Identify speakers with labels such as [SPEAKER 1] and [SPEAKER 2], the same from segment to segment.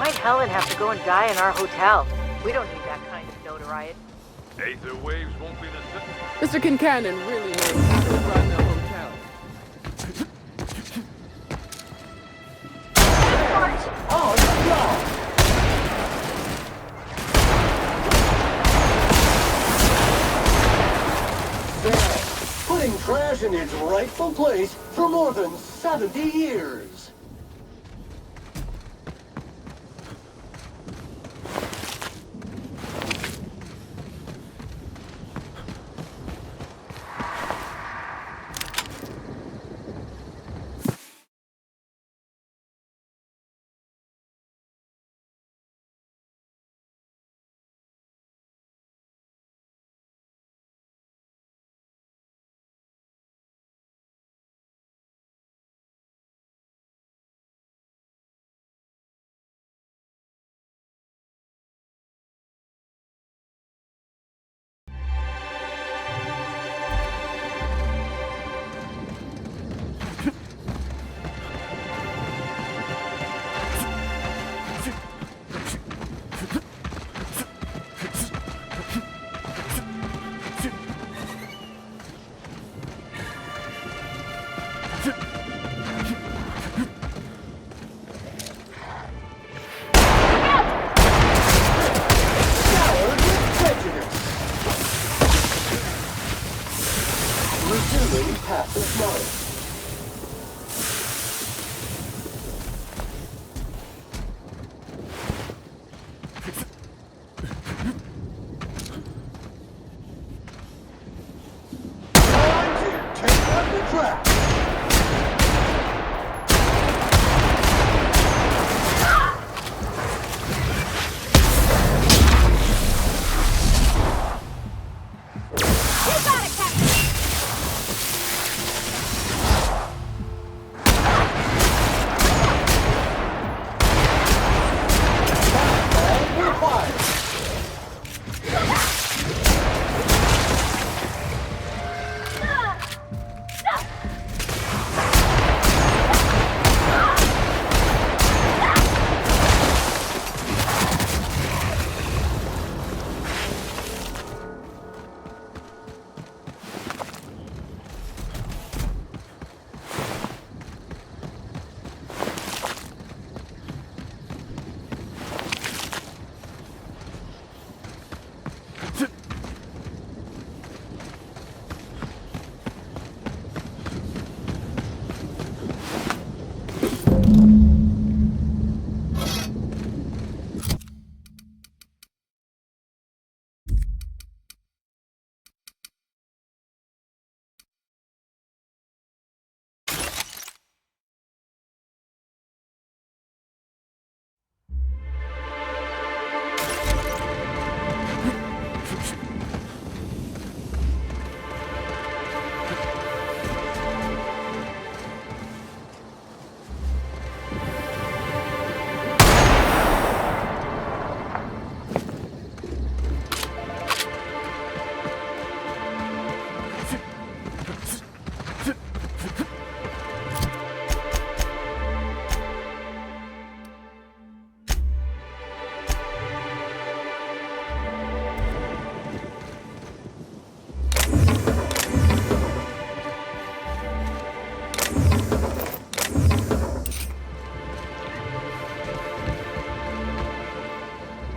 [SPEAKER 1] Might Helen have to go and die in our hotel? We don't need that kind of notoriety.
[SPEAKER 2] Aether waves won't be the same.
[SPEAKER 3] Mr. Kincannon really knows how to run a hotel.
[SPEAKER 4] Oh, no! There, putting trash in its rightful place for more than 70 years.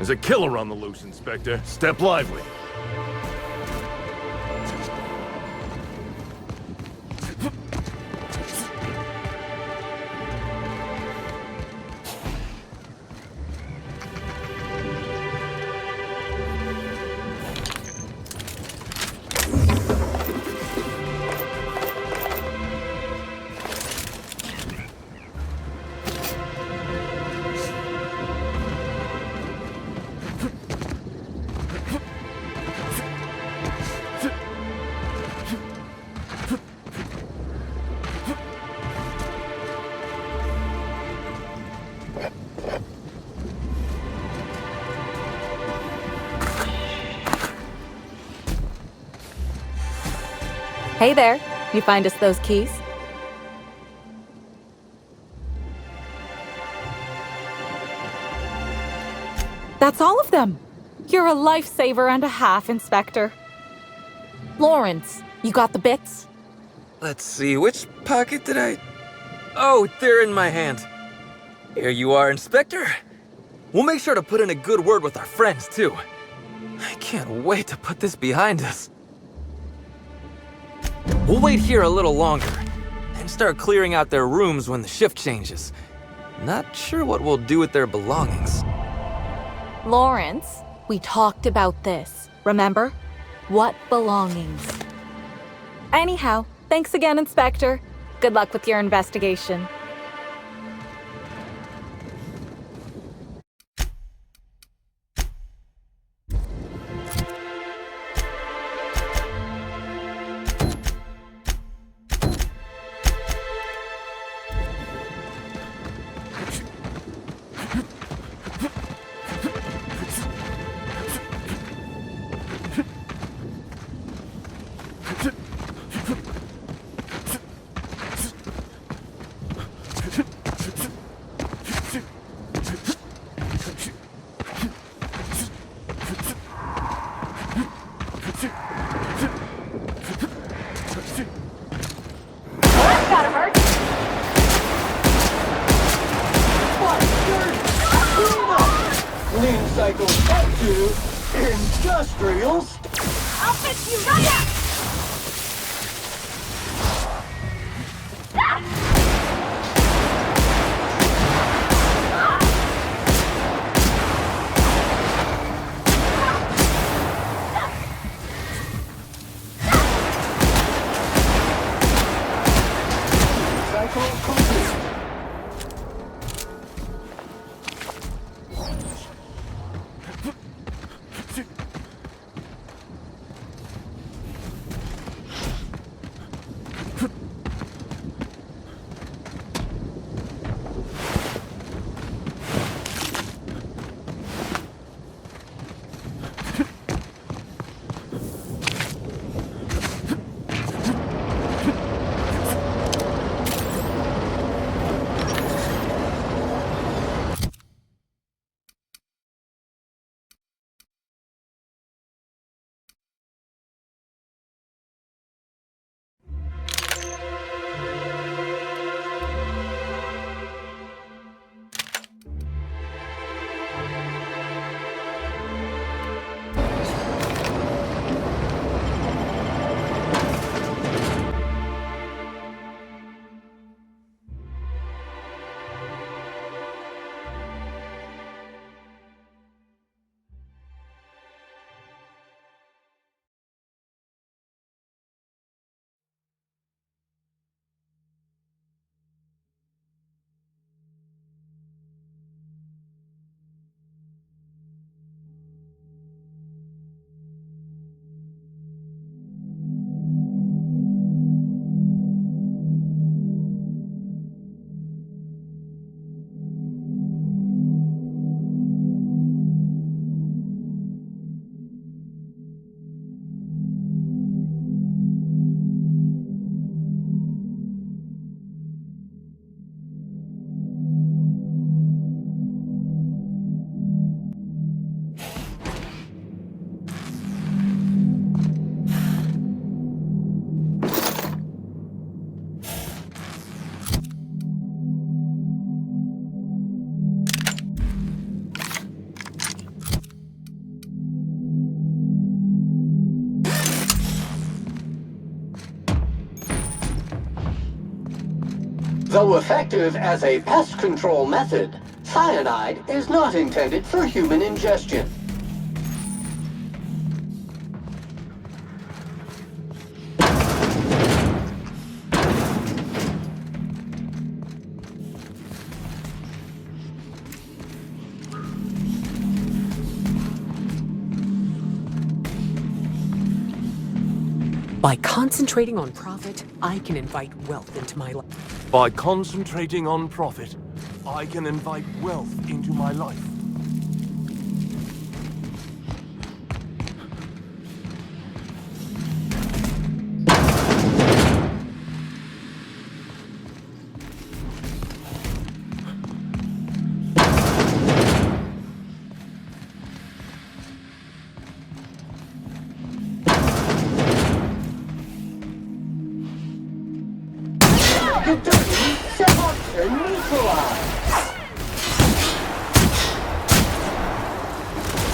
[SPEAKER 2] There's a killer on the loose, Inspector. Step lively.
[SPEAKER 5] Hey there, you find us those keys? That's all of them. You're a lifesaver and a half, Inspector. Lawrence, you got the bits?
[SPEAKER 6] Let's see, which pocket did I... Oh, they're in my hand. Here you are, Inspector. We'll make sure to put in a good word with our friends, too. I can't wait to put this behind us. We'll wait here a little longer and start clearing out their rooms when the shift changes. Not sure what we'll do with their belongings.
[SPEAKER 5] Lawrence, we talked about this, remember? What belongings? Anyhow, thanks again, Inspector. Good luck with your investigation.
[SPEAKER 4] Lean cycle up to industrial.
[SPEAKER 1] I'll fix you right up!
[SPEAKER 4] Cycle complete. Though effective as a pest control method, cyanide is not intended for human ingestion.
[SPEAKER 3] By concentrating on profit, I can invite wealth into my life.
[SPEAKER 2] By concentrating on profit, I can invite wealth into my life.
[SPEAKER 4] Gedanken Sebastian neutralized.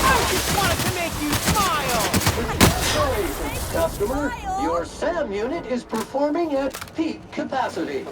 [SPEAKER 7] I just wanted to make you smile!
[SPEAKER 4] Congratulations, customer. Your SAM unit is performing at peak capacity.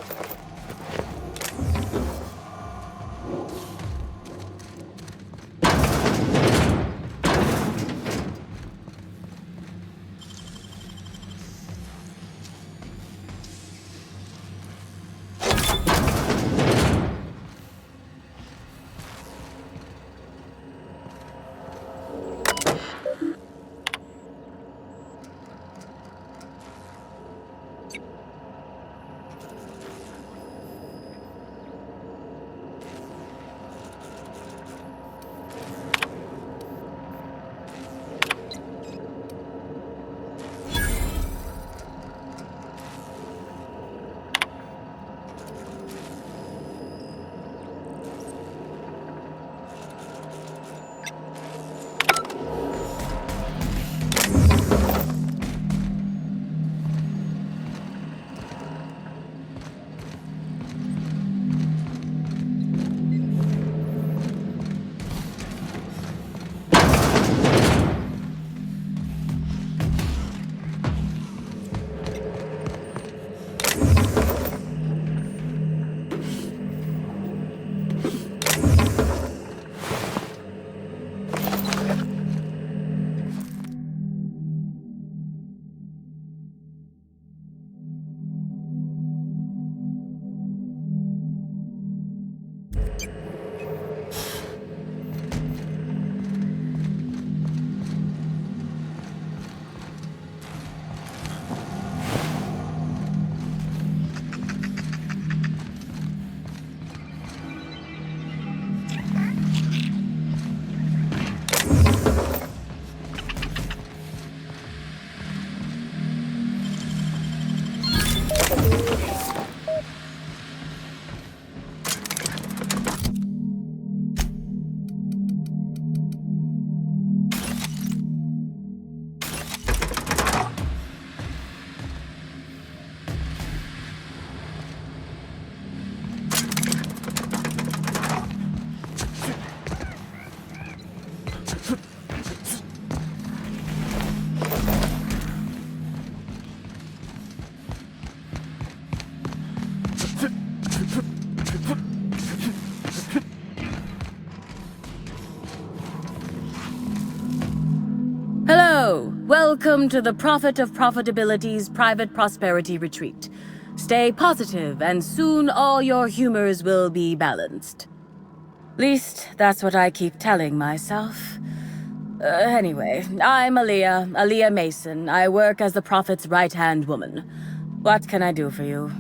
[SPEAKER 8] Hello! Welcome to the Prophet of Profitability's Private Prosperity Retreat. Stay positive, and soon all your humors will be balanced. Least, that's what I keep telling myself. Anyway, I'm Aaliyah Mason. I work as the Prophet's right-hand woman. What can I do for you?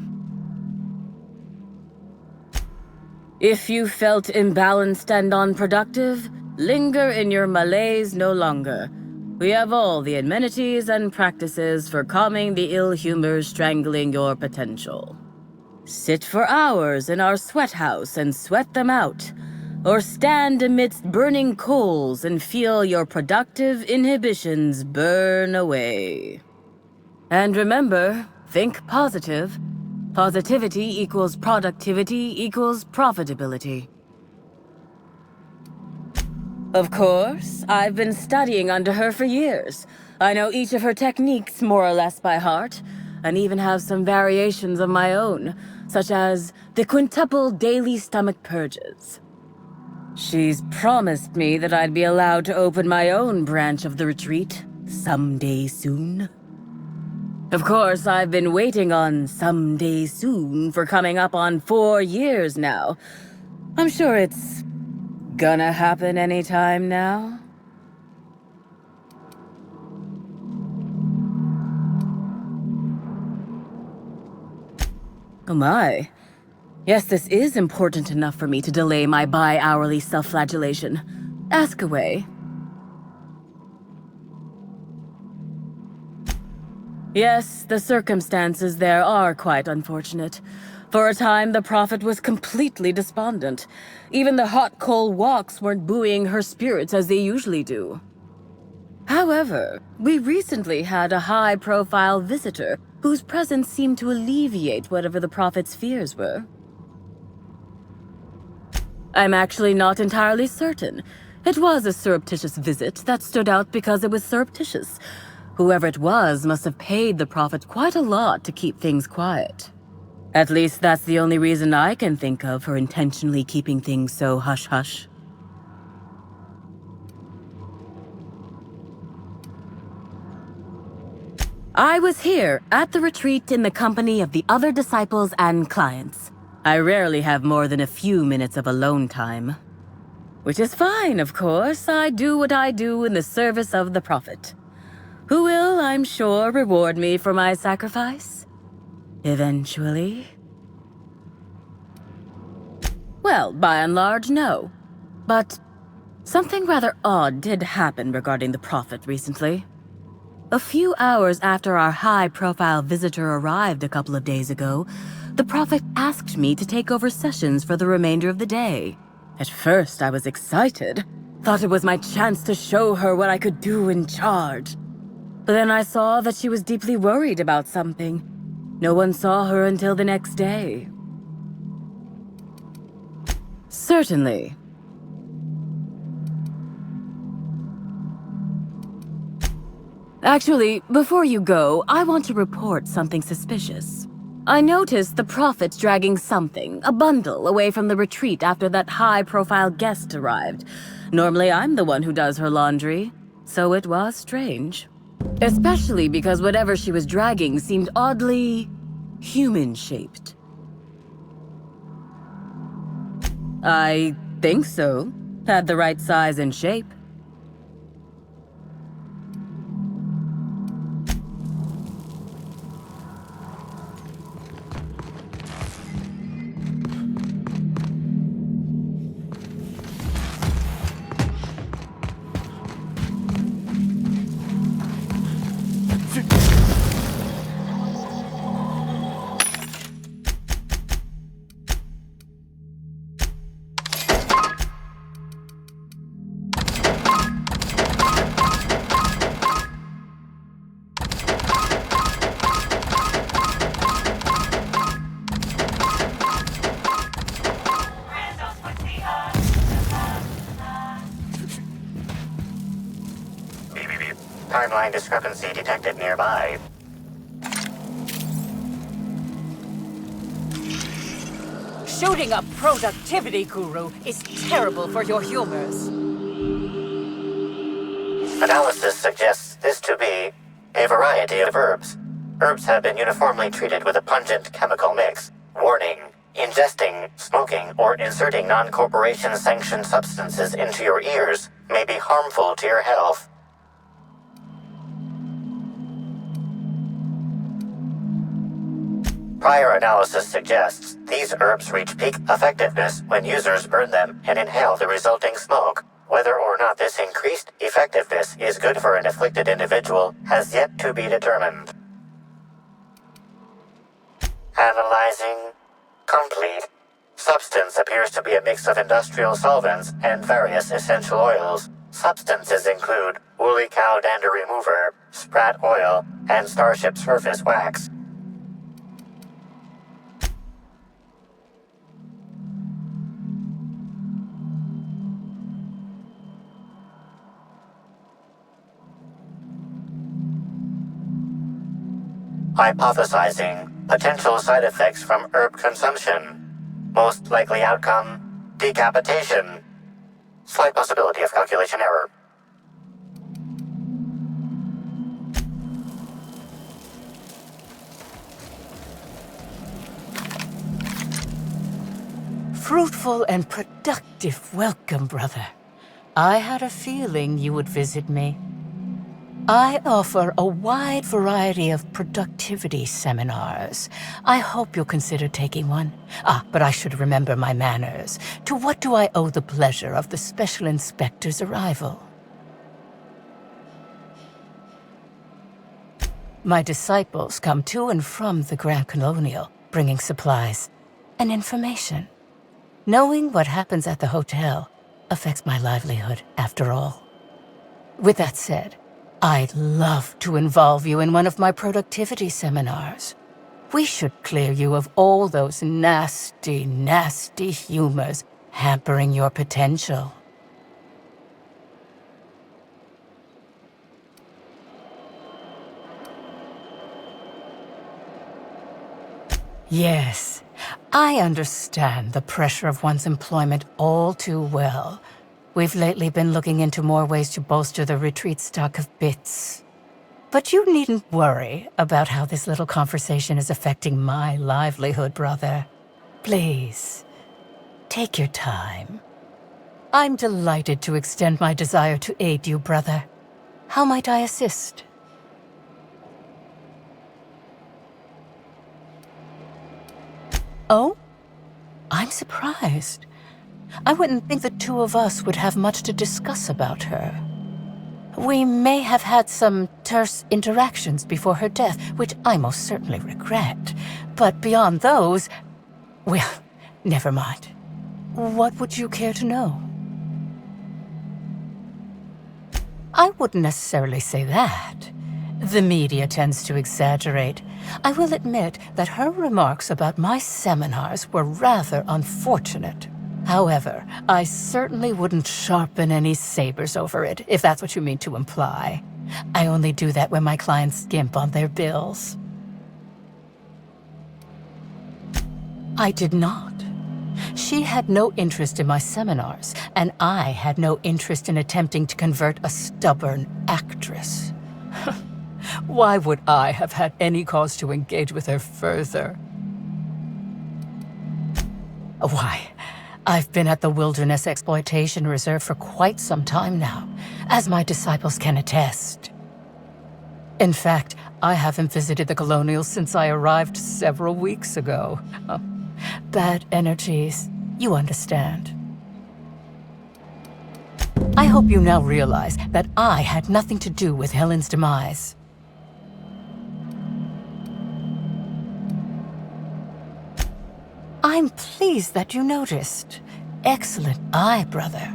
[SPEAKER 8] If you felt imbalanced and unproductive, linger in your malaise no longer. We have all the amenities and practices for calming the ill humors strangling your potential. Sit for hours in our sweat house and sweat them out, or stand amidst burning coals and feel your productive inhibitions burn away. And remember, think positive. Positivity equals productivity equals profitability. Of course, I've been studying under her for years. I know each of her techniques more or less by heart, and even have some variations of my own, such as the quintuple daily stomach purges. She's promised me that I'd be allowed to open my own branch of the retreat someday soon. Of course, I've been waiting on someday soon for coming up on 4 years now. I'm sure it's gonna happen anytime now. Oh my. Yes, this is important enough for me to delay my bi-hourly self-flagellation. Ask away. Yes, the circumstances there are quite unfortunate. For a time, the Prophet was completely despondent. Even the hot coal walks weren't buoying her spirits as they usually do. However, we recently had a high-profile visitor whose presence seemed to alleviate whatever the prophet's fears were. I'm actually not entirely certain. It was a surreptitious visit that stood out because it was surreptitious. Whoever it was must have paid the prophet quite a lot to keep things quiet. At least that's the only reason I can think of for intentionally keeping things so hush-hush. I was here at the retreat in the company of the other disciples and clients. I rarely have more than a few minutes of alone time. Which is fine, of course. I do what I do in the service of the prophet, who will, I'm sure, reward me for my sacrifice. Eventually. Well, by and large, no. But something rather odd did happen regarding the prophet recently. A few hours after our high-profile visitor arrived a couple of days ago, the prophet asked me to take over sessions for the remainder of the day. At first, I was excited. Thought it was my chance to show her what I could do in charge. But then I saw that she was deeply worried about something. No one saw her until the next day. Certainly. Actually, before you go, I want to report something suspicious. I noticed the prophet dragging something, a bundle, away from the retreat after that high-profile guest arrived. Normally, I'm the one who does her laundry, so it was strange. Especially because whatever she was dragging seemed oddly human-shaped. I think so. Had the right size and shape.
[SPEAKER 9] Timeline discrepancy detected nearby.
[SPEAKER 1] Shooting a productivity guru is terrible for your humors.
[SPEAKER 9] Analysis suggests this to be a variety of herbs. Herbs have been uniformly treated with a pungent chemical mix. Warning: ingesting, smoking, or inserting non-corporation sanctioned substances into your ears may be harmful to your health. Prior analysis suggests these herbs reach peak effectiveness when users burn them and inhale the resulting smoke. Whether or not this increased effectiveness is good for an afflicted individual has yet to be determined. Analyzing complete. Substance appears to be a mix of industrial solvents and various essential oils. Substances include woolly cow dander remover, sprat oil, and starship surface wax. Hypothesizing potential side effects from herb consumption. Most likely outcome, decapitation. Slight possibility of calculation error.
[SPEAKER 3] Fruitful and productive welcome, brother. I had a feeling you would visit me. I offer a wide variety of productivity seminars. I hope you'll consider taking one. But I should remember my manners. To what do I owe the pleasure of the Special Inspector's arrival? My disciples come to and from the Grand Colonial, bringing supplies and information. Knowing what happens at the hotel affects my livelihood, after all. With that said, I'd love to involve you in one of my productivity seminars. We should clear you of all those nasty, nasty humors hampering your potential. Yes, I understand the pressure of one's employment all too well. We've lately been looking into more ways to bolster the retreat stock of bits. But you needn't worry about how this little conversation is affecting my livelihood, brother. Please, take your time. I'm delighted to extend my desire to aid you, brother. How might I assist? Oh? I'm surprised. I wouldn't think the two of us would have much to discuss about her. We may have had some terse interactions before her death, which I most certainly regret. But beyond those, well, never mind. What would you care to know? I wouldn't necessarily say that. The media tends to exaggerate. I will admit that her remarks about my seminars were rather unfortunate. However, I certainly wouldn't sharpen any sabers over it, if that's what you mean to imply. I only do that when my clients skimp on their bills. I did not. She had no interest in my seminars, and I had no interest in attempting to convert a stubborn actress. Why would I have had any cause to engage with her further? Why, I've been at the Wilderness Exploitation Reserve for quite some time now, as my disciples can attest. In fact, I haven't visited the Colonials since I arrived several weeks ago. Bad energies, you understand. I hope you now realize that I had nothing to do with Helen's demise. I'm pleased that you noticed. Excellent eye, brother.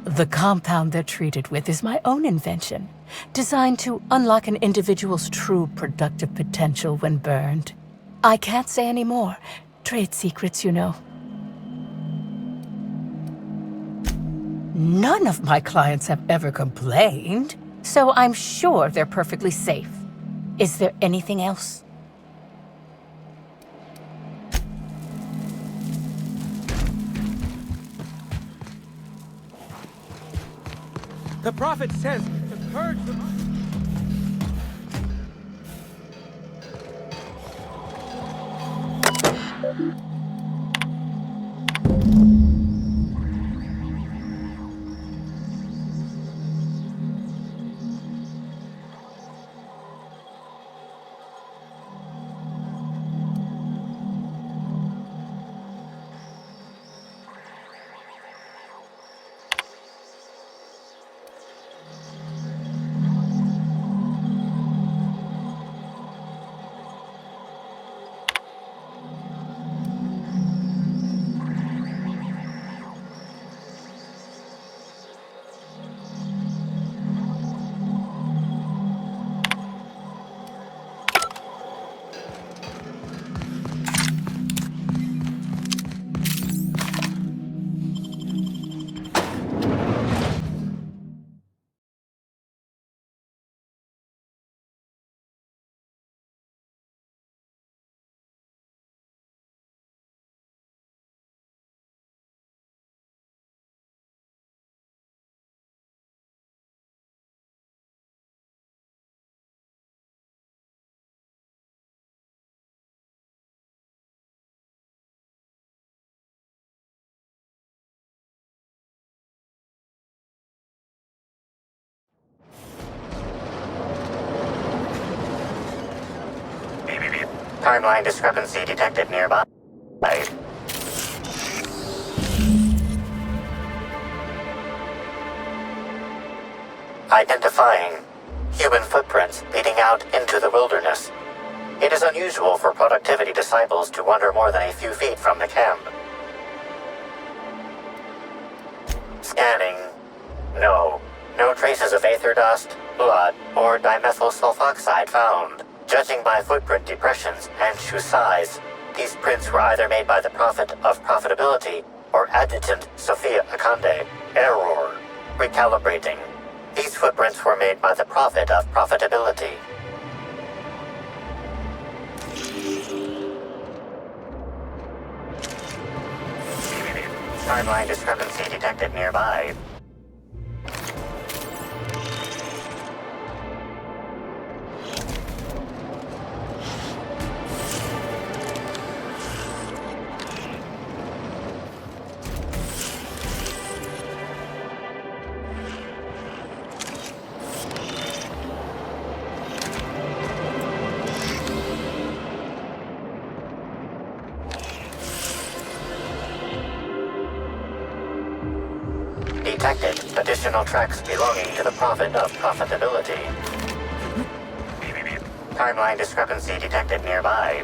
[SPEAKER 3] The compound they're treated with is my own invention, designed to unlock an individual's true productive potential when burned. I can't say any more. Trade secrets, you know. None of my clients have ever complained, so I'm sure they're perfectly safe. Is there anything else?
[SPEAKER 7] The prophet says to purge the mind.
[SPEAKER 9] Timeline discrepancy detected nearby. Identifying human footprints leading out into the wilderness. It is unusual for productivity disciples to wander more than a few feet from the camp. Scanning. No. No traces of aether dust, blood, or dimethyl sulfoxide found. Judging by footprint depressions and shoe size, these prints were either made by the Prophet of Profitability or Adjutant Sophia Akande. Error. Recalibrating. These footprints were made by the Prophet of Profitability. Timeline discrepancy detected nearby. Detected additional tracks belonging to the Prophet of Profitability. Timeline discrepancy detected nearby.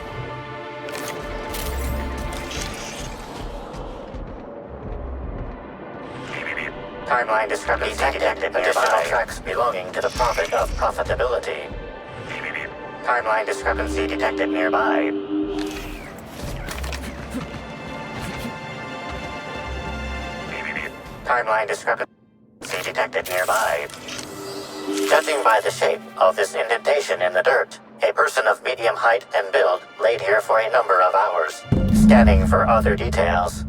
[SPEAKER 9] Timeline discrepancy detected nearby. Additional tracks belonging to the Prophet of Profitability. Timeline discrepancy detected nearby. Timeline discrepancy detected nearby. Judging by the shape of this indentation in the dirt, a person of medium height and build laid here for a number of hours. Scanning for other details.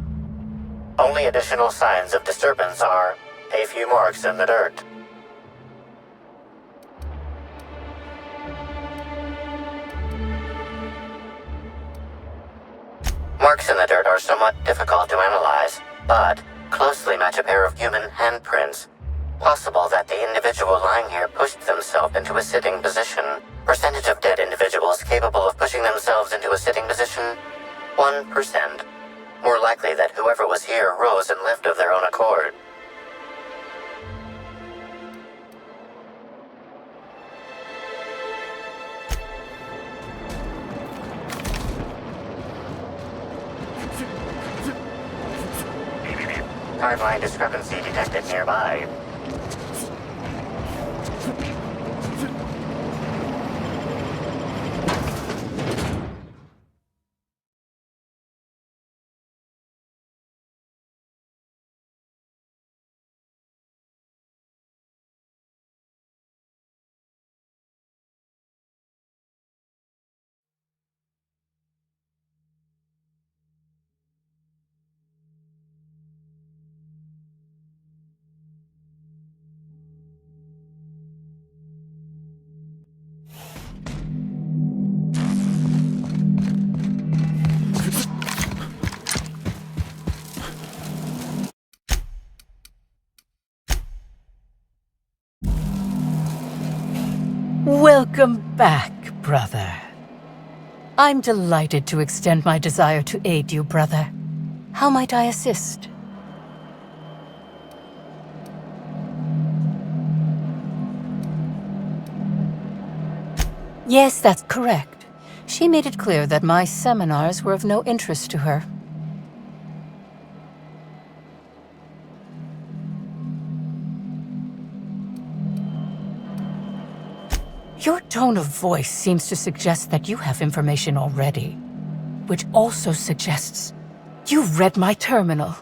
[SPEAKER 9] Only additional signs of disturbance are a few marks in the dirt. Marks in the dirt are somewhat difficult to analyze, but closely match a pair of human handprints. Possible that the individual lying here pushed themselves into a sitting position. Percentage of dead individuals capable of pushing themselves into a sitting position? 1%. More likely that whoever was here rose and left of their own accord. Timeline discrepancy detected nearby.
[SPEAKER 3] Welcome back, brother. I'm delighted to extend my desire to aid you, brother. How might I assist? Yes, that's correct. She made it clear that my seminars were of no interest to her. Your tone of voice seems to suggest that you have information already, which also suggests you've read my terminal.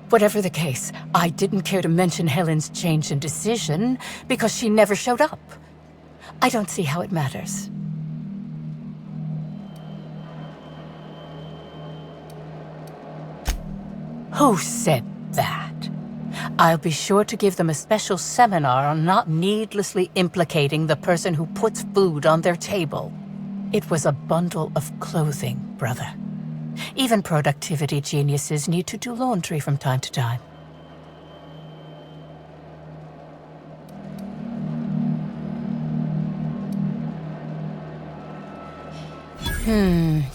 [SPEAKER 3] Whatever the case, I didn't care to mention Helen's change in decision because she never showed up. I don't see how it matters. Who said that? I'll be sure to give them a special seminar on not needlessly implicating the person who puts food on their table. It was a bundle of clothing, brother. Even productivity geniuses need to do laundry from time to time.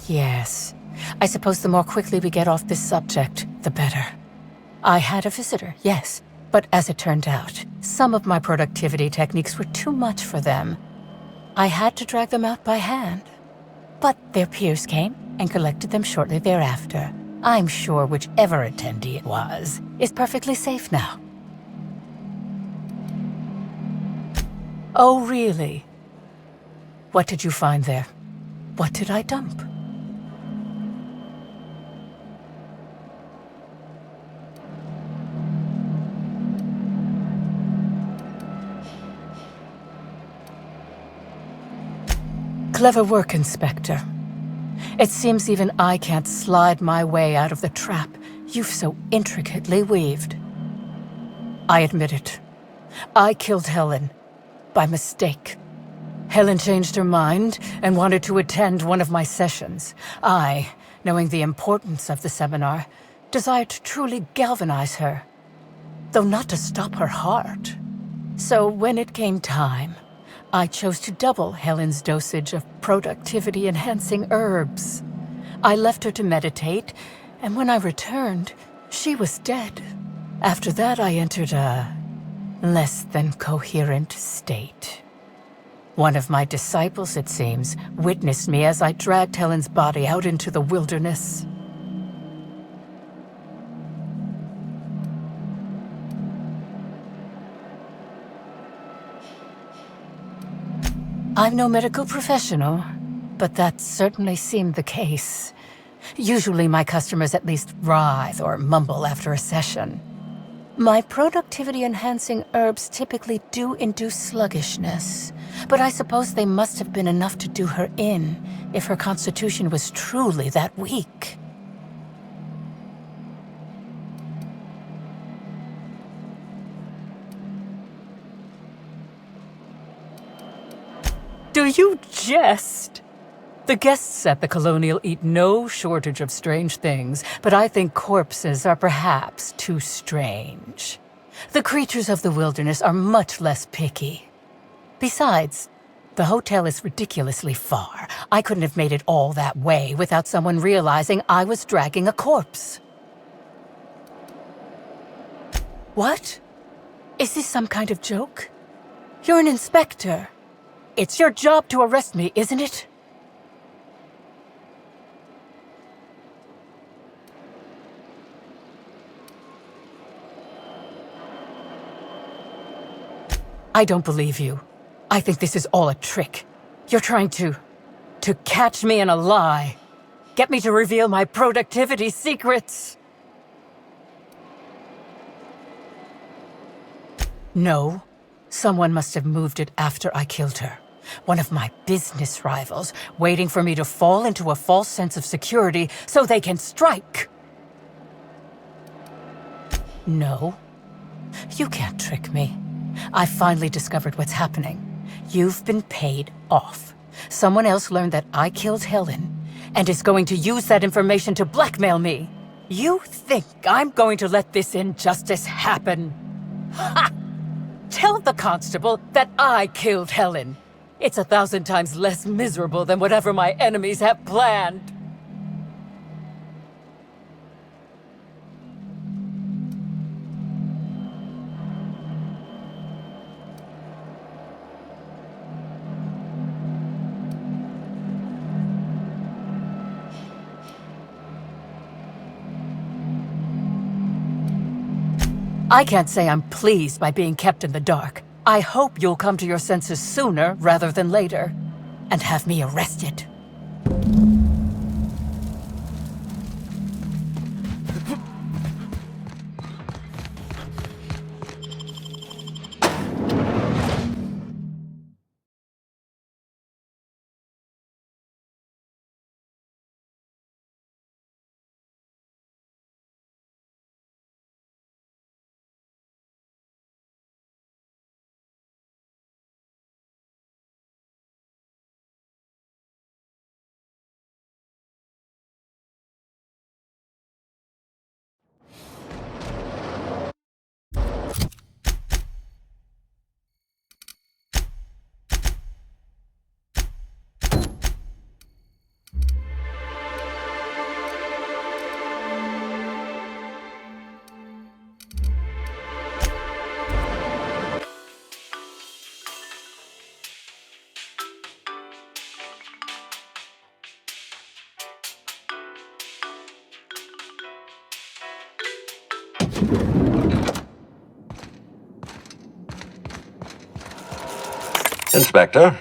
[SPEAKER 3] Yes. I suppose the more quickly we get off this subject, the better. I had a visitor, yes, but as it turned out, some of my productivity techniques were too much for them. I had to drag them out by hand. But their peers came and collected them shortly thereafter. I'm sure whichever attendee it was is perfectly safe now. Oh, really? What did you find there? What did I dump? Clever work, Inspector. It seems even I can't slide my way out of the trap you've so intricately weaved. I admit it. I killed Helen. By mistake. Helen changed her mind and wanted to attend one of my sessions. I, knowing the importance of the seminar, desired to truly galvanize her, though not to stop her heart. So when it came time, I chose to double Helen's dosage of productivity-enhancing herbs. I left her to meditate, and when I returned, she was dead. After that, I entered a less than coherent state. One of my disciples, it seems, witnessed me as I dragged Helen's body out into the wilderness. I'm no medical professional, but that certainly seemed the case. Usually my customers at least writhe or mumble after a session. My productivity-enhancing herbs typically do induce sluggishness, but I suppose they must have been enough to do her in if her constitution was truly that weak. Do you jest? The guests at the Colonial eat no shortage of strange things, but I think corpses are perhaps too strange. The creatures of the wilderness are much less picky. Besides, the hotel is ridiculously far. I couldn't have made it all that way without someone realizing I was dragging a corpse. What? Is this some kind of joke? You're an inspector. It's your job to arrest me, isn't it? I don't believe you. I think this is all a trick. You're trying to catch me in a lie. Get me to reveal my productivity secrets. No. Someone must have moved it after I killed her. One of my business rivals, waiting for me to fall into a false sense of security so they can strike. No. You can't trick me. I finally discovered what's happening. You've been paid off. Someone else learned that I killed Helen and is going to use that information to blackmail me. You think I'm going to let this injustice happen? Ha! Tell the constable that I killed Helen. It's 1,000 times less miserable than whatever my enemies have planned. I can't say I'm pleased by being kept in the dark. I hope you'll come to your senses sooner rather than later, and have me arrested.
[SPEAKER 10] Inspector?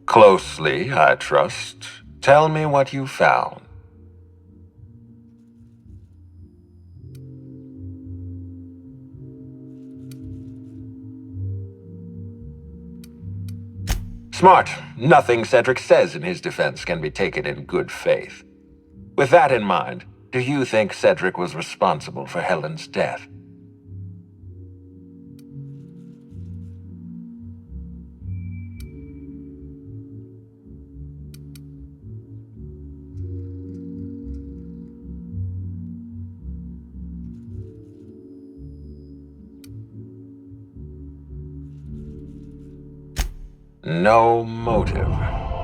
[SPEAKER 10] Closely, I trust. Tell me what you found. Smart. Nothing Cedric says in his defense can be taken in good faith. With that in mind, do you think Cedric was responsible for Helen's death? No motive.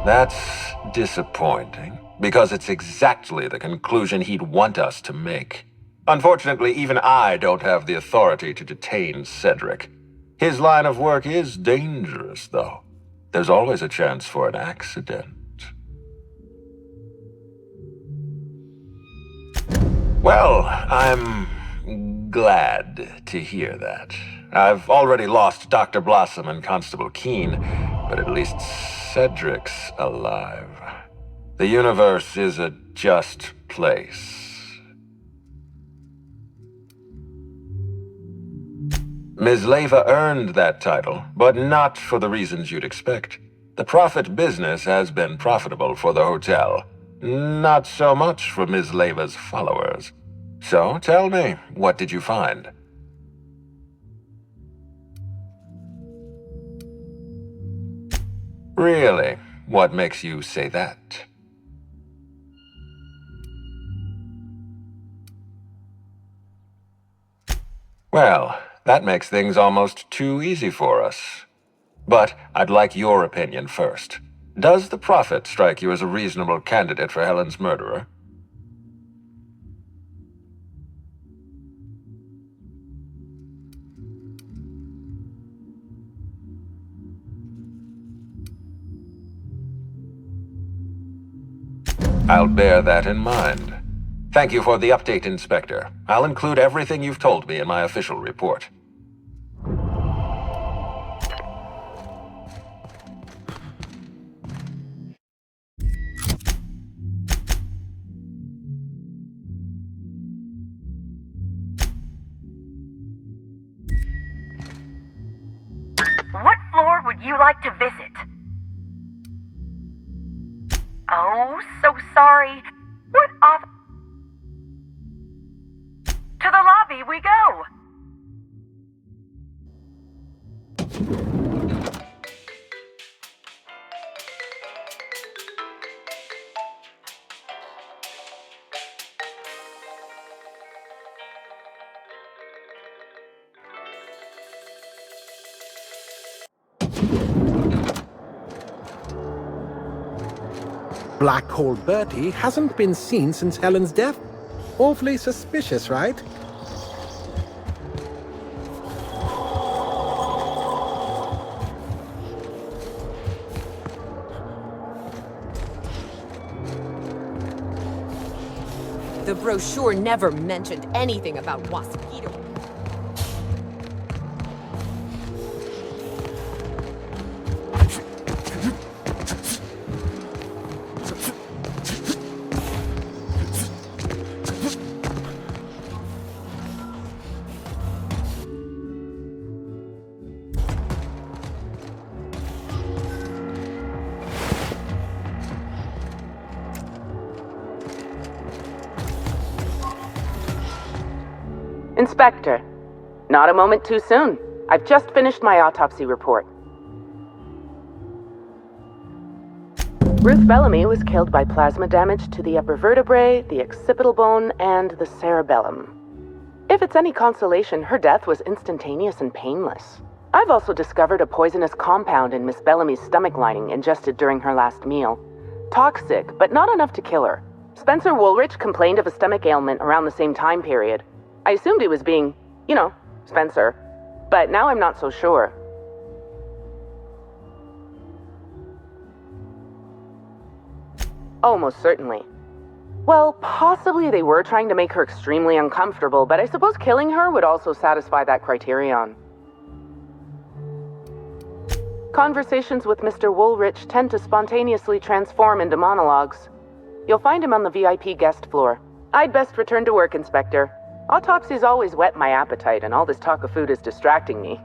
[SPEAKER 10] That's disappointing, because it's exactly the conclusion he'd want us to make. Unfortunately, even I don't have the authority to detain Cedric. His line of work is dangerous, though. There's always a chance for an accident. Well, I'm glad to hear that. I've already lost Dr. Blossom and Constable Keene, but at least Cedric's alive. The universe is a just place. Ms. Leyva earned that title, but not for the reasons you'd expect. The Prophet business has been profitable for the hotel. Not so much for Ms. Leyva's followers. So, tell me, what did you find? Really? What makes you say that? Well, that makes things almost too easy for us. But I'd like your opinion first. Does the Prophet strike you as a reasonable candidate for Helen's murderer? I'll bear that in mind. Thank you for the update, Inspector. I'll include everything you've told me in my official report.
[SPEAKER 1] What floor would you like to visit? Oh, so sorry. What off... To the lobby we go!
[SPEAKER 7] Black Hole Bertie hasn't been seen since Helen's death. Awfully suspicious, right?
[SPEAKER 11] The brochure never mentioned anything about Waspito.
[SPEAKER 12] Inspector, not a moment too soon. I've just finished my autopsy report. Ruth Bellamy was killed by plasma damage to the upper vertebrae, the occipital bone, and the cerebellum. If it's any consolation, her death was instantaneous and painless. I've also discovered a poisonous compound in Miss Bellamy's stomach lining ingested during her last meal. Toxic, but not enough to kill her. Spencer Woolrich complained of a stomach ailment around the same time period. I assumed he was being, Spencer. But now I'm not so sure. Oh, most certainly. Well, possibly they were trying to make her extremely uncomfortable, but I suppose killing her would also satisfy that criterion. Conversations with Mr. Woolrich tend to spontaneously transform into monologues. You'll find him on the VIP guest floor. I'd best return to work, Inspector. Autopsies always whet my appetite, and all this talk of food is distracting me.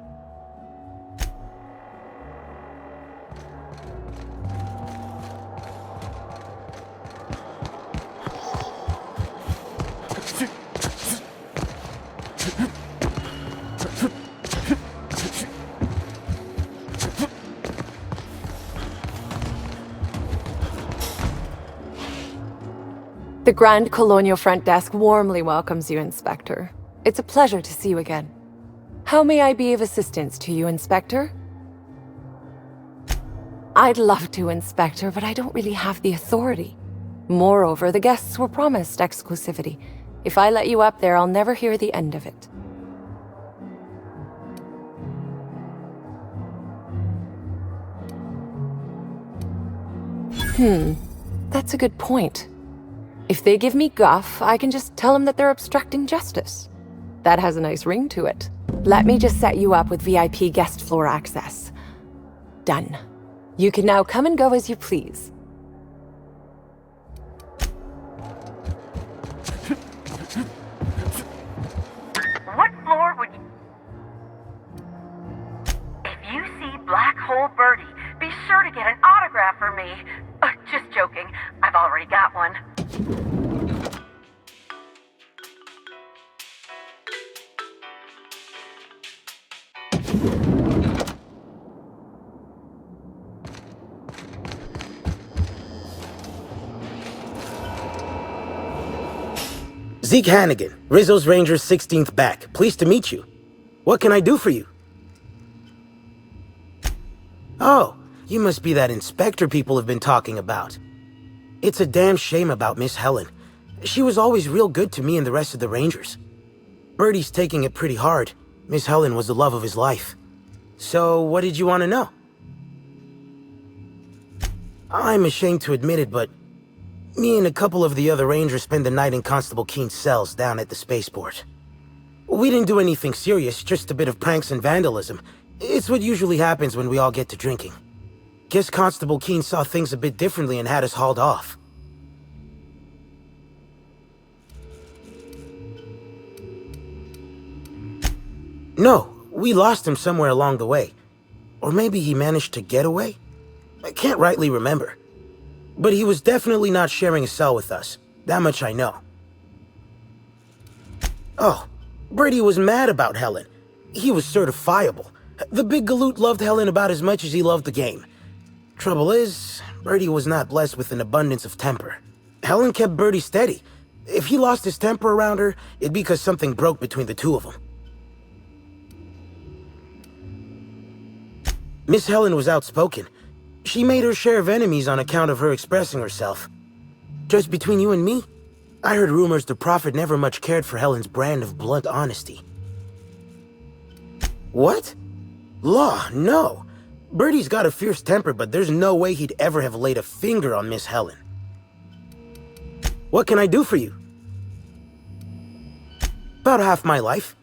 [SPEAKER 11] The Grand Colonial Front Desk warmly welcomes you, Inspector. It's a pleasure to see you again. How may I be of assistance to you, Inspector? I'd love to, Inspector, but I don't really have the authority. Moreover, the guests were promised exclusivity. If I let you up there, I'll never hear the end of it. That's a good point. If they give me guff, I can just tell them that they're obstructing justice. That has a nice ring to it. Let me just set you up with VIP guest floor access. Done. You can now come and go as you please.
[SPEAKER 13] What floor would you... If you see Black Hole Birdie, be sure to get an autograph for me. Just joking. I've already got one.
[SPEAKER 14] Zeke Hannigan, Rizzo's Rangers 16th back. Pleased to meet you. What can I do for you? Oh, you must be that inspector people have been talking about. It's a damn shame about Miss Helen. She was always real good to me and the rest of the Rangers. Birdie's taking it pretty hard. Miss Helen was the love of his life. So, what did you want to know? I'm ashamed to admit it, but me and a couple of the other Rangers spent the night in Constable Keen's cells down at the spaceport. We didn't do anything serious, just a bit of pranks and vandalism. It's what usually happens when we all get to drinking. Guess Constable Keen saw things a bit differently and had us hauled off. No, we lost him somewhere along the way. Or maybe he managed to get away? I can't rightly remember. But he was definitely not sharing a cell with us. That much I know. Oh, Birdie was mad about Helen. He was certifiable. The big galoot loved Helen about as much as he loved the game. Trouble is, Birdie was not blessed with an abundance of temper. Helen kept Birdie steady. If he lost his temper around her, it'd be because something broke between the two of them. Miss Helen was outspoken. She made her share of enemies on account of her expressing herself. Just between you and me, I heard rumors the Prophet never much cared for Helen's brand of blunt honesty. What? Law, no. Birdie's got a fierce temper, but there's no way he'd ever have laid a finger on Miss Helen. What can I do for you? About half my life.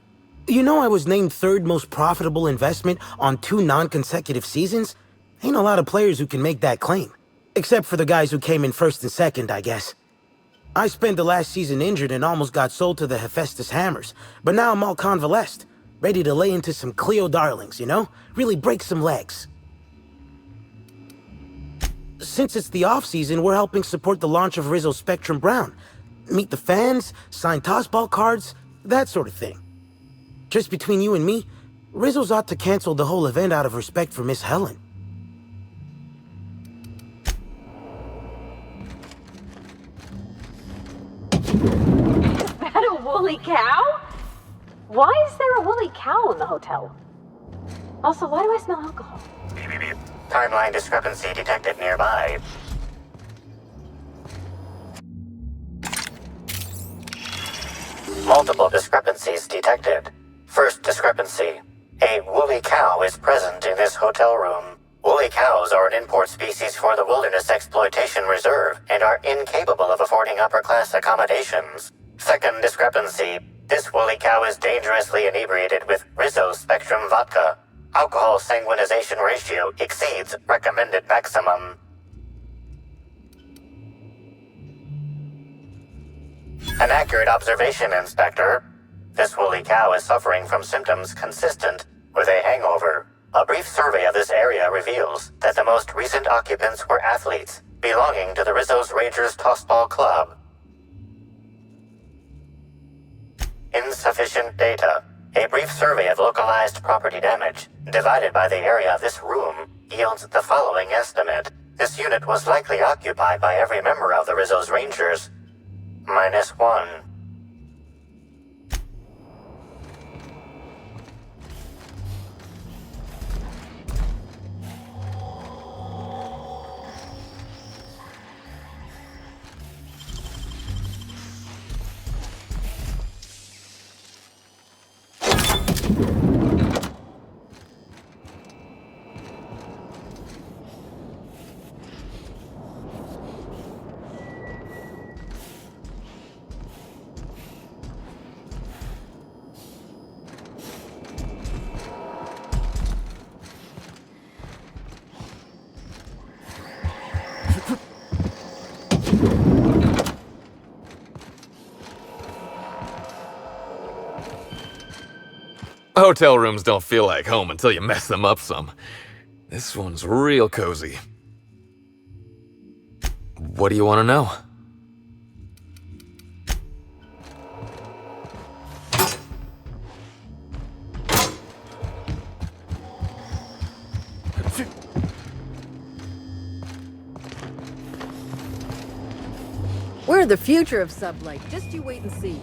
[SPEAKER 14] You know I was named third most profitable investment on 2 non-consecutive seasons? Ain't a lot of players who can make that claim. Except for the guys who came in first and second, I guess. I spent the last season injured and almost got sold to the Hephaestus Hammers, but now I'm all convalesced. Ready to lay into some Cleo darlings, you know? Really break some legs. Since it's the off-season, we're helping support the launch of Rizzo's Spectrum Brown. Meet the fans, sign tossball cards, that sort of thing. Just between you and me, Rizzo's ought to cancel the whole event out of respect for Miss Helen.
[SPEAKER 15] Is that a woolly cow? Why is there a woolly cow in the hotel? Also, why do I smell alcohol?
[SPEAKER 9] Timeline discrepancy detected nearby. Multiple discrepancies detected. First discrepancy. A woolly cow is present in this hotel room. Woolly cows are an import species for the Wilderness Exploitation Reserve and are incapable of affording upper-class accommodations. Second discrepancy. This woolly cow is dangerously inebriated with Rizzo Spectrum vodka. Alcohol sanguinization ratio exceeds recommended maximum. An accurate observation, Inspector. This woolly cow is suffering from symptoms consistent with a hangover. A brief survey of this area reveals that the most recent occupants were athletes belonging to the Rizzo's Rangers Tossball Club. Insufficient data. A brief survey of localized property damage, divided by the area of this room, yields the following estimate. This unit was likely occupied by every member of the Rizzo's Rangers. -1.
[SPEAKER 6] Hotel rooms don't feel like home until you mess them up some. This one's real cozy. What do you want to know?
[SPEAKER 16] We're the future of sublight. Just you wait and see.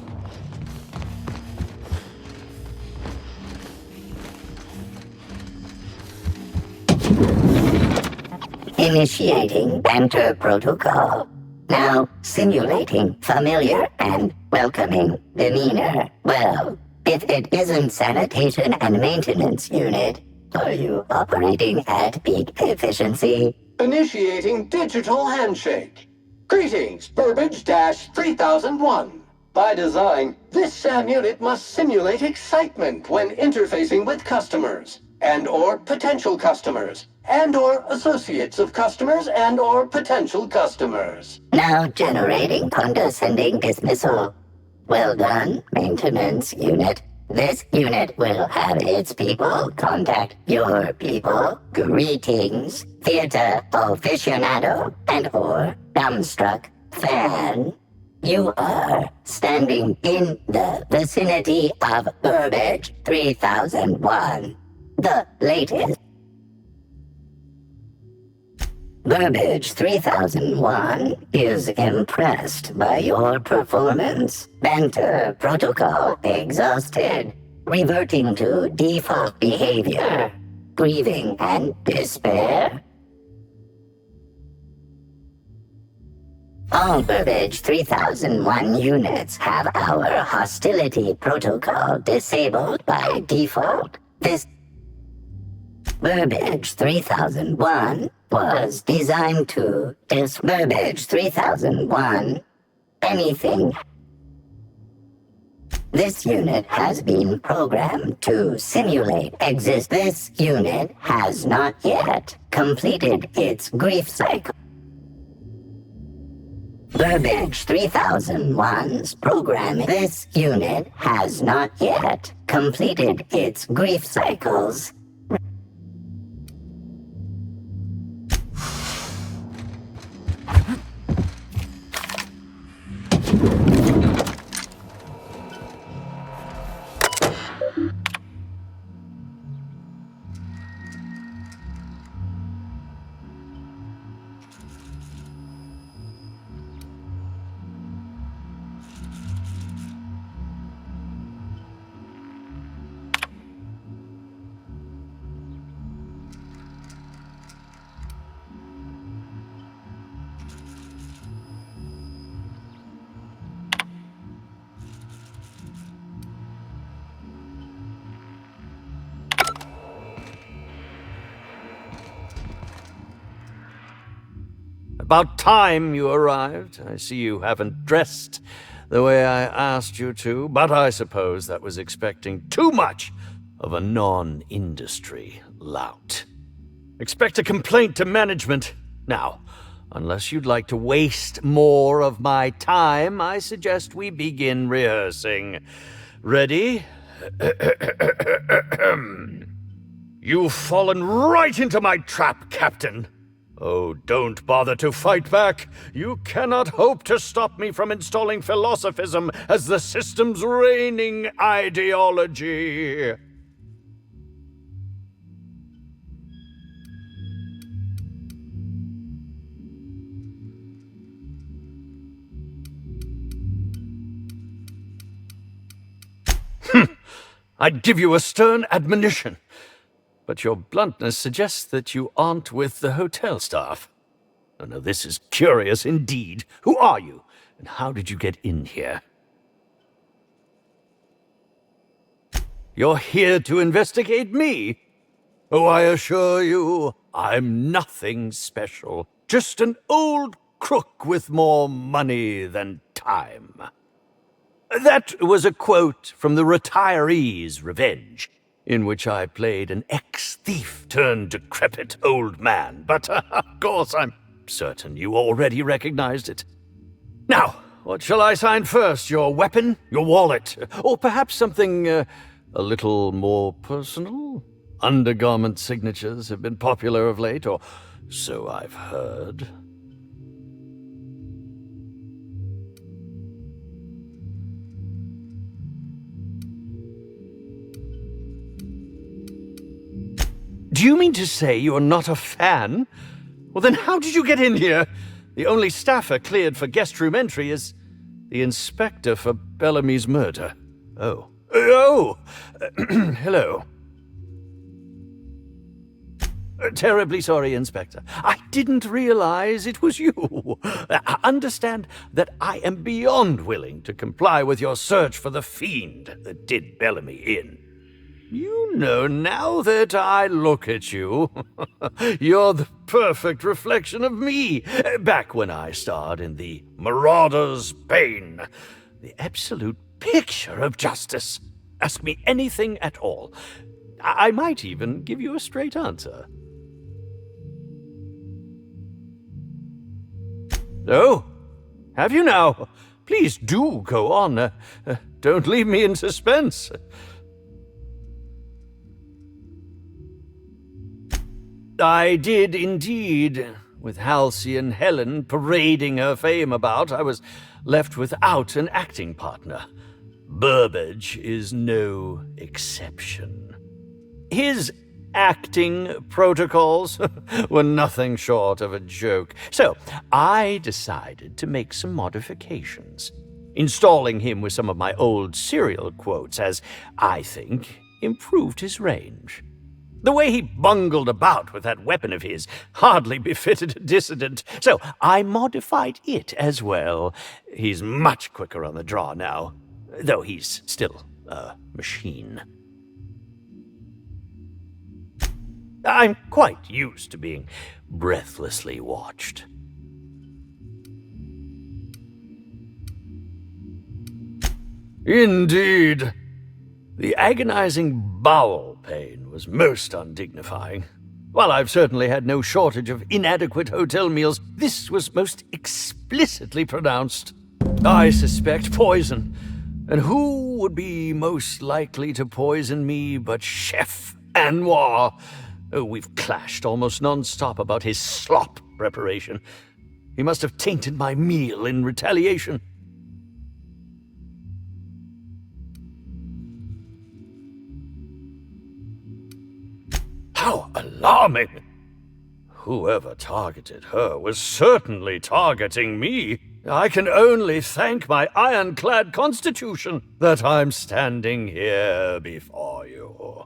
[SPEAKER 17] Initiating banter protocol. Now simulating familiar and welcoming demeanor. Well, if it isn't sanitation and maintenance unit, are you operating at peak efficiency?
[SPEAKER 4] Initiating digital handshake. Greetings, Burbage-3001. By design, this SAM unit must simulate excitement when interfacing with customers, and/or potential customers, and/or associates of customers and/or potential customers.
[SPEAKER 17] Now generating condescending dismissal. Well done, maintenance unit. This unit will have its people contact your people. Greetings, theater aficionado and/or dumbstruck fan. You are standing in the vicinity of Burbage 3001, the latest. Burbage 3001 is impressed by your performance. Banter protocol exhausted. Reverting to default behavior. Grieving and despair. All Burbage 3001 units have our hostility protocol disabled by default. This Burbage 3001 was designed to Burbage 3001. Anything. This unit has been programmed to simulate exist. This unit has not yet completed its grief cycle. Burbage 3001's programming. This unit has not yet completed its grief cycles.
[SPEAKER 18] About time you arrived. I see you haven't dressed the way I asked you to, but I suppose that was expecting too much of a non-industry lout. Expect a complaint to management. Now, unless you'd like to waste more of my time, I suggest we begin rehearsing. Ready? You've fallen right into my trap, Captain. Oh, don't bother to fight back. You cannot hope to stop me from installing philosophism as the system's reigning ideology. I'd give you a stern admonition, but your bluntness suggests that you aren't with the hotel staff. Oh, now this is curious indeed. Who are you, and how did you get in here? You're here to investigate me? Oh, I assure you, I'm nothing special. Just an old crook with more money than time. That was a quote from The Retiree's Revenge, in which I played an ex-thief turned decrepit old man. But, of course, I'm certain you already recognized it. Now, what shall I sign first? Your weapon? Your wallet? Or perhaps something a little more personal? Undergarment signatures have been popular of late, or so I've heard. Do you mean to say you're not a fan? Well, then how did you get in here? The only staffer cleared for guest room entry is the inspector for Bellamy's murder. Oh. Hello. Terribly sorry, Inspector. I didn't realize it was you. Understand that I am beyond willing to comply with your search for the fiend that did Bellamy in. You know, now that I look at you, you're the perfect reflection of me, back when I starred in The Marauder's Bane. The absolute picture of justice. Ask me anything at all. I might even give you a straight answer. Oh, have you now? Please do go on. Don't leave me in suspense. I did indeed. With Halcyon Helen parading her fame about, I was left without an acting partner. Burbage is no exception. His acting protocols were nothing short of a joke, so I decided to make some modifications, installing him with some of my old serial quotes as, I think, improved his range. The way he bungled about with that weapon of his hardly befitted a dissident, so I modified it as well. He's much quicker on the draw now, though he's still a machine. I'm quite used to being breathlessly watched. Indeed. The agonizing bowel pain was most undignifying. While I've certainly had no shortage of inadequate hotel meals, this was most explicitly pronounced. I suspect poison. And who would be most likely to poison me but Chef Anwar? Oh, we've clashed almost non-stop about his slop preparation. He must have tainted my meal in retaliation. How alarming! Whoever targeted her was certainly targeting me. I can only thank my ironclad constitution that I'm standing here before you.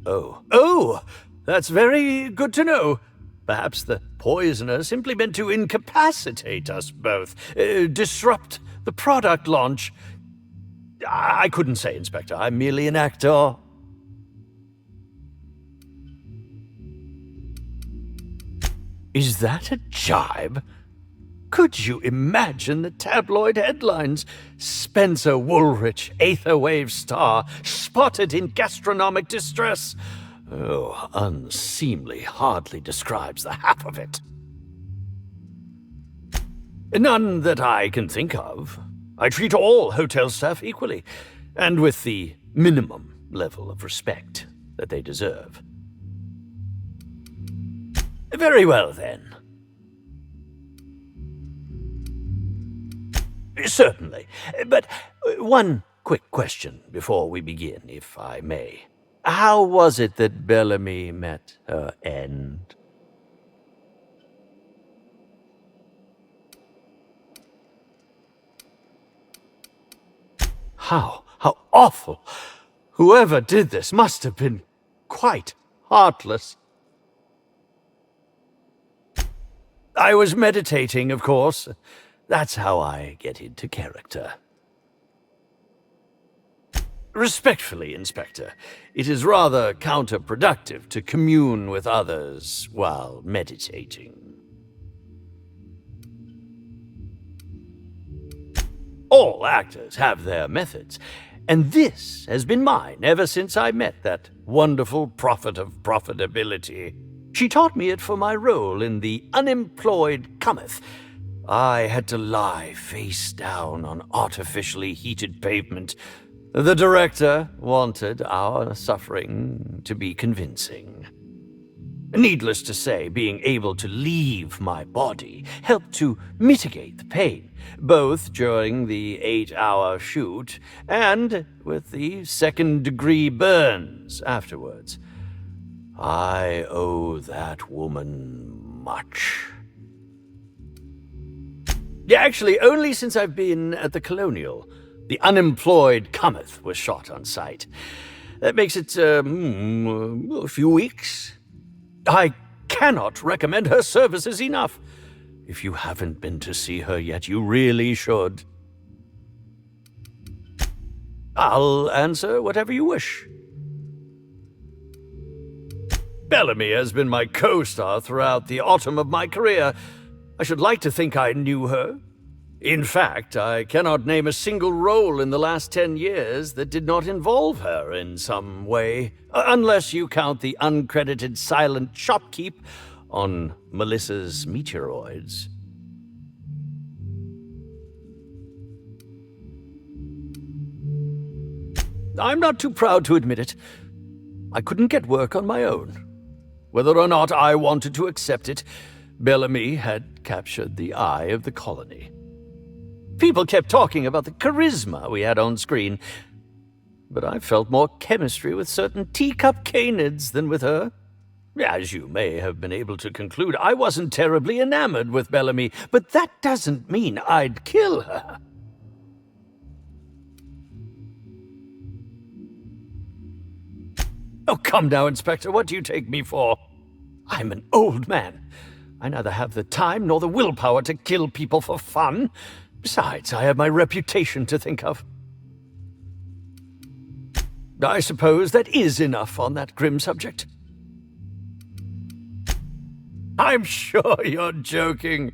[SPEAKER 18] Oh, that's very good to know. Perhaps the poisoner simply meant to incapacitate us both, disrupt the product launch. I couldn't say, Inspector. I'm merely an actor. Is that a jibe? Could you imagine the tabloid headlines? Spencer Woolrich, Aetherwave star, spotted in gastronomic distress. Oh, unseemly hardly describes the half of it. None that I can think of. I treat all hotel staff equally, and with the minimum level of respect that they deserve. Very well, then. Certainly. But one quick question before we begin, if I may. How was it that Bellamy met her end? How awful! Whoever did this must have been quite heartless. I was meditating, of course. That's how I get into character. Respectfully, Inspector, it is rather counterproductive to commune with others while meditating. All actors have their methods, and this has been mine ever since I met that wonderful prophet of profitability. She taught me it for my role in The Unemployed Cometh. I had to lie face down on artificially heated pavement. The director wanted our suffering to be convincing. Needless to say, being able to leave my body helped to mitigate the pain, both during the 8-hour shoot and with the second-degree burns afterwards. I owe that woman much. Yeah, actually, only since I've been at the Colonial. The Unemployed Cometh was shot on site. That makes it, a few weeks. I cannot recommend her services enough. If you haven't been to see her yet, you really should. I'll answer whatever you wish. Bellamy has been my co-star throughout the autumn of my career. I should like to think I knew her. In fact, I cannot name a single role in the last 10 years that did not involve her in some way, unless you count the uncredited silent shopkeep on Melissa's Meteoroids. I'm not too proud to admit it. I couldn't get work on my own. Whether or not I wanted to accept it, Bellamy had captured the eye of the colony. People kept talking about the charisma we had on screen, but I felt more chemistry with certain teacup canids than with her. As you may have been able to conclude, I wasn't terribly enamored with Bellamy, but that doesn't mean I'd kill her. Oh, come now, Inspector, what do you take me for? I'm an old man. I neither have the time nor the willpower to kill people for fun. Besides, I have my reputation to think of. I suppose that is enough on that grim subject. I'm sure you're joking.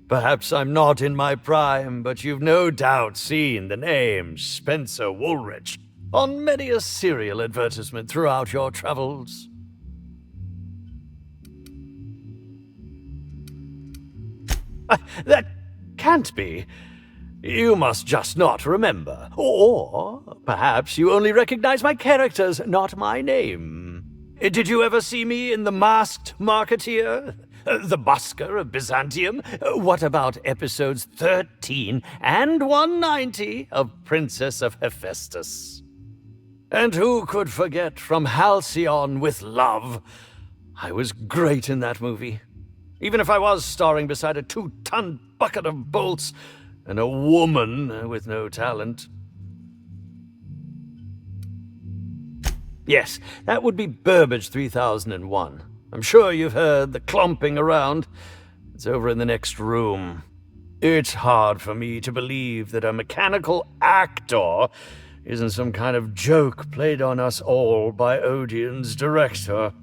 [SPEAKER 18] Perhaps I'm not in my prime, but you've no doubt seen the name Spencer Woolrich on many a cereal advertisement throughout your travels. That can't be. You must just not remember. Or perhaps you only recognize my characters, not my name. Did you ever see me in The Masked Marketeer? The Busker of Byzantium? What about episodes 13 and 190 of Princess of Hephaestus? And who could forget From Halcyon with Love? I was great in that movie. Even if I was starring beside a 2-ton bucket of bolts and a woman with no talent. Yes, that would be Burbage 3001. I'm sure you've heard the clomping around. It's over in the next room. It's hard for me to believe that a mechanical actor isn't some kind of joke played on us all by Odeon's director.